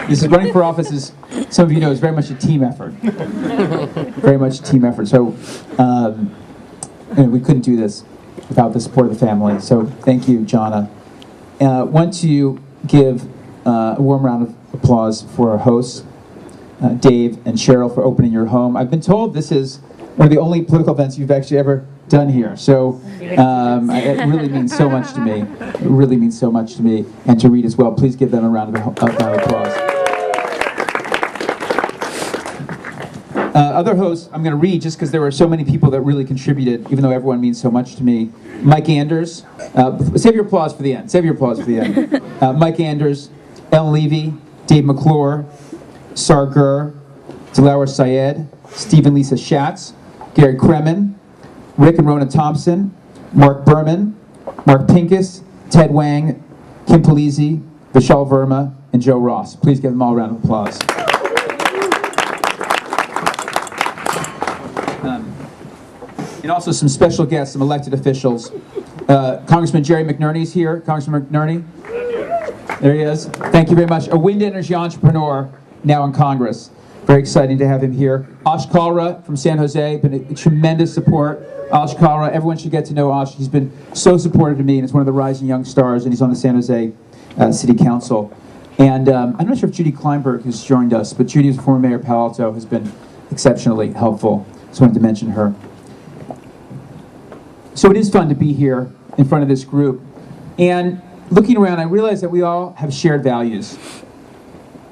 This is running for office, as some of you know, is very much a team effort. Very much a team effort. So and we couldn't do this without the support of the family. So thank you, Jonna. Want to give a warm round of applause for our hosts, Dave and Sheryl, for opening your home. I've been told this is one of the only political events you've actually ever done here. So it really means so much to me. It really means so much to me, and to Reed as well. Please give them a round of applause. Other hosts, I'm going to read just because there were so many people that really contributed, even though everyone means so much to me. Mike Anders, save your applause for the end. Save your applause for the end. Mike Anders, Ellen Levy, Dave McClure, Sar Gur, Delaware Syed, Stephen Lisa Schatz, Gary Kremen, Rick and Rona Thompson, Mark Berman, Mark Pincus, Ted Wang, Kim Polizzi, Vishal Verma, and Joe Ross. Please give them all a round of applause. And also some special guests, some elected officials. Congressman Jerry McNerney's here. Congressman McNerney. There he is. Thank you very much. A wind energy entrepreneur now in Congress. Very exciting to have him here. Ash Kalra from San Jose, been a tremendous support. Ash Kalra, everyone should get to know Ash. He's been so supportive to me, and he's one of the rising young stars, and he's on the San Jose City Council. And I'm not sure if Judy Kleinberg has joined us, but Judy is former Mayor of Palo Alto, has been exceptionally helpful. Just wanted to mention her. So it is fun to be here in front of this group. And looking around, I realize that we all have shared values.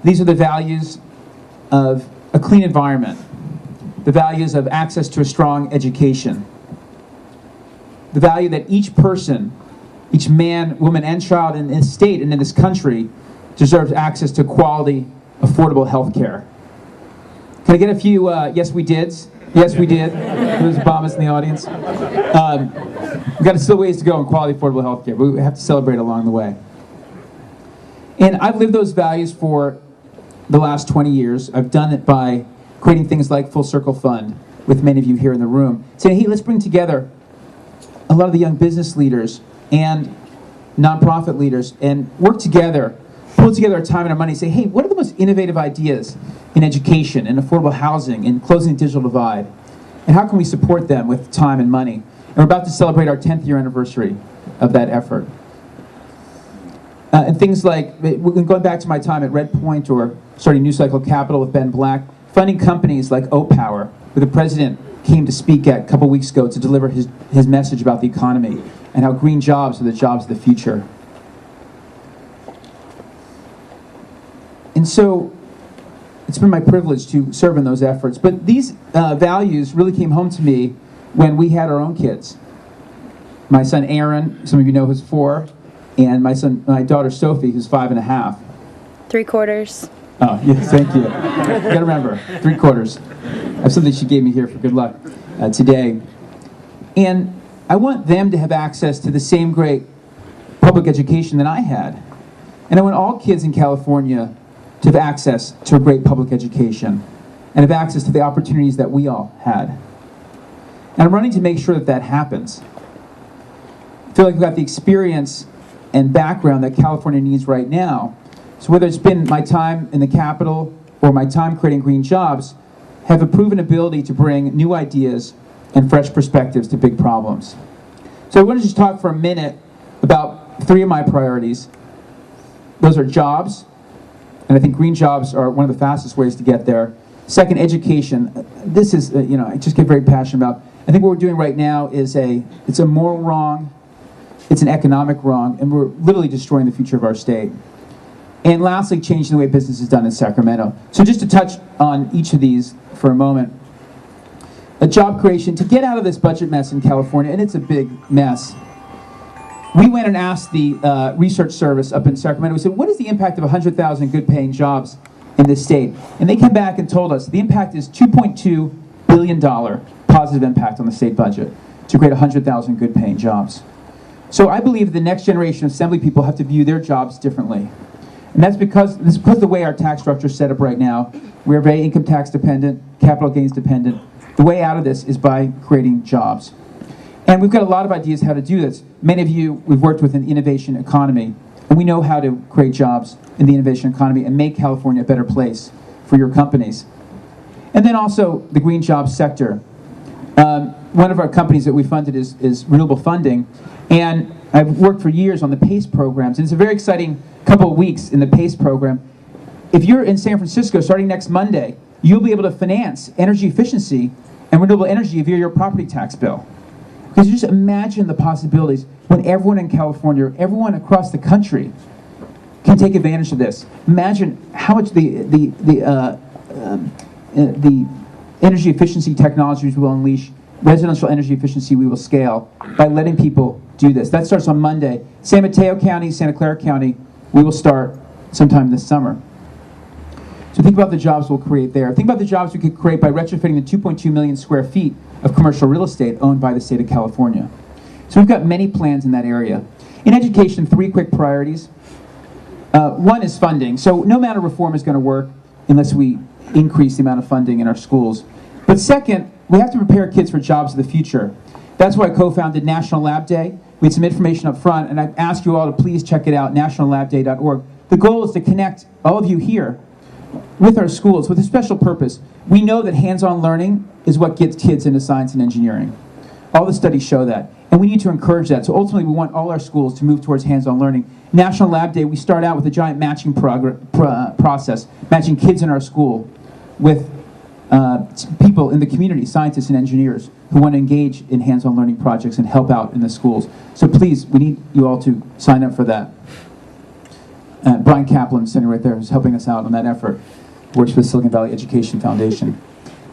These are the values of a clean environment, the values of access to a strong education, the value that each person, each man, woman, and child in this state and in this country deserves access to quality, affordable health care. Can I get a few yes we dids? Yes we did. There's Obamas in the audience. We've got still ways to go in quality, affordable health care, but we have to celebrate along the way. And I've lived those values for the last 20 years. I've done it by creating things like Full Circle Fund with many of you here in the room, saying, hey, let's bring together a lot of the young business leaders and nonprofit leaders and work together, pull together our time and our money, say, hey, what are the most innovative ideas in education, in affordable housing, in closing the digital divide? And how can we support them with time and money? And we're about to celebrate our 10th year anniversary of that effort. And things like, going back to my time at Red Point or starting New Cycle Capital with Ben Black, funding companies like O-Power, where the president came to speak at a couple weeks ago to deliver his message about the economy and how green jobs are the jobs of the future. And so it's been my privilege to serve in those efforts. But these values really came home to me when we had our own kids. My son Aaron, some of you know, who's 4, and my daughter Sophie, who's 5.5. 3/4. Oh, yes, thank you. You gotta remember, 3/4. I have something she gave me here for good luck today. And I want them to have access to the same great public education that I had. And I want all kids in California to have access to a great public education and have access to the opportunities that we all had. And I'm running to make sure that that happens. I feel like we've got the experience and background that California needs right now. So whether it's been my time in the Capitol or my time creating green jobs, have a proven ability to bring new ideas and fresh perspectives to big problems. So I want to just talk for a minute about 3 of my priorities. Those are jobs, and I think green jobs are one of the fastest ways to get there. Second, education. This is, I just get very passionate about. I think what we're doing right now is it's a moral wrong, it's an economic wrong, and we're literally destroying the future of our state. And lastly, changing the way business is done in Sacramento. So just to touch on each of these for a moment. A job creation, to get out of this budget mess in California, and it's a big mess. We went and asked the research service up in Sacramento, we said, what is the impact of 100,000 good-paying jobs in this state? And they came back and told us the impact is $2.2 billion positive impact on the state budget to create 100,000 good-paying jobs. So I believe the next generation of assembly people have to view their jobs differently. And that's because of the way our tax structure is set up right now. We're very income tax dependent, capital gains dependent. The way out of this is by creating jobs. And we've got a lot of ideas how to do this. Many of you, we've worked with an innovation economy And we know how to create jobs in the innovation economy and make California a better place for your companies. And then also the green jobs sector. One of our companies that we funded is Renewable Funding, and I've worked for years on the PACE programs, and it's a very exciting couple of weeks in the PACE program. If you're in San Francisco, starting next Monday, you'll be able to finance energy efficiency and renewable energy via your property tax bill. Because you just imagine the possibilities when everyone in California, everyone across the country can take advantage of this. Imagine how much the energy efficiency technologies will unleash, residential energy efficiency we will scale by letting people do this. That starts on Monday. San Mateo County, Santa Clara County, we will start sometime this summer. So think about the jobs we'll create there. Think about the jobs we could create by retrofitting the 2.2 million square feet of commercial real estate owned by the state of California. So we've got many plans in that area. In education, 3 quick priorities. One is funding. So no amount of reform is going to work unless we increase the amount of funding in our schools. But second, we have to prepare kids for jobs of the future. That's why I co-founded National Lab Day. We had some information up front, and I ask you all to please check it out, nationallabday.org. The goal is to connect all of you here with our schools with a special purpose. We know that hands-on learning is what gets kids into science and engineering. All the studies show that, and we need to encourage that. So ultimately, we want all our schools to move towards hands-on learning. National Lab Day, we start out with a giant matching process, matching kids in our school with people in the community, scientists and engineers, who want to engage in hands-on learning projects and help out in the schools. So please, we need you all to sign up for that. Brian Kaplan, sitting right there, who's helping us out on that effort, works with Silicon Valley Education Foundation.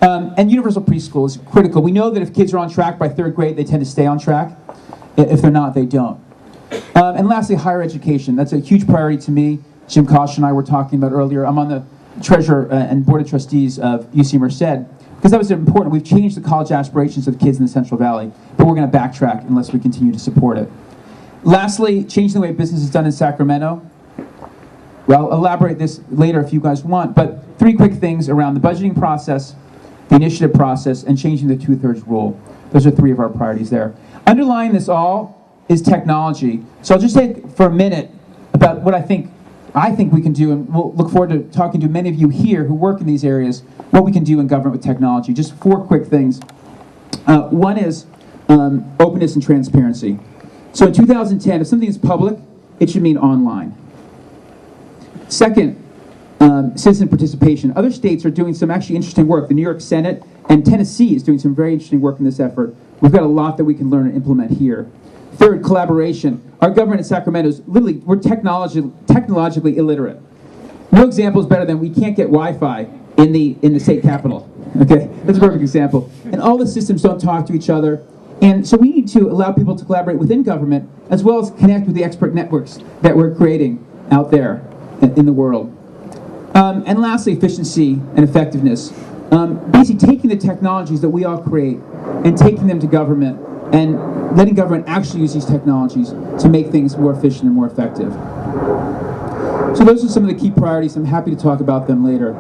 And universal preschool is critical. We know that if kids are on track by 3rd grade, they tend to stay on track. If they're not, they don't. And lastly, higher education. That's a huge priority to me. Jim Kosh and I were talking about earlier. I'm on the treasurer and board of trustees of UC Merced, because that was important. We've changed the college aspirations of kids in the Central Valley, but we're going to backtrack unless we continue to support it. Lastly, changing the way business is done in Sacramento. Well, I'll elaborate this later if you guys want, but 3 quick things around the budgeting process, the initiative process, and changing the 2/3 rule. Those are 3 of our priorities there. Underlying this all is technology. So I'll just take for a minute about what I think we can do, and we'll look forward to talking to many of you here who work in these areas, what we can do in government with technology. Just 4 quick things. One is openness and transparency. So in 2010, if something is public, it should mean online. Second, citizen participation. Other states are doing some actually interesting work. The New York Senate and Tennessee is doing some very interesting work in this effort. We've got a lot that we can learn and implement here. Third, collaboration. Our government in Sacramento is literally, we're technologically illiterate. No example is better than we can't get Wi-Fi in the state capitol. Okay, that's a perfect example. And all the systems don't talk to each other. And so we need to allow people to collaborate within government as well as connect with the expert networks that we're creating out there in the world. And lastly, efficiency and effectiveness. Basically taking the technologies that we all create and taking them to government and letting government actually use these technologies to make things more efficient and more effective. So those are some of the key priorities. I'm happy to talk about them later.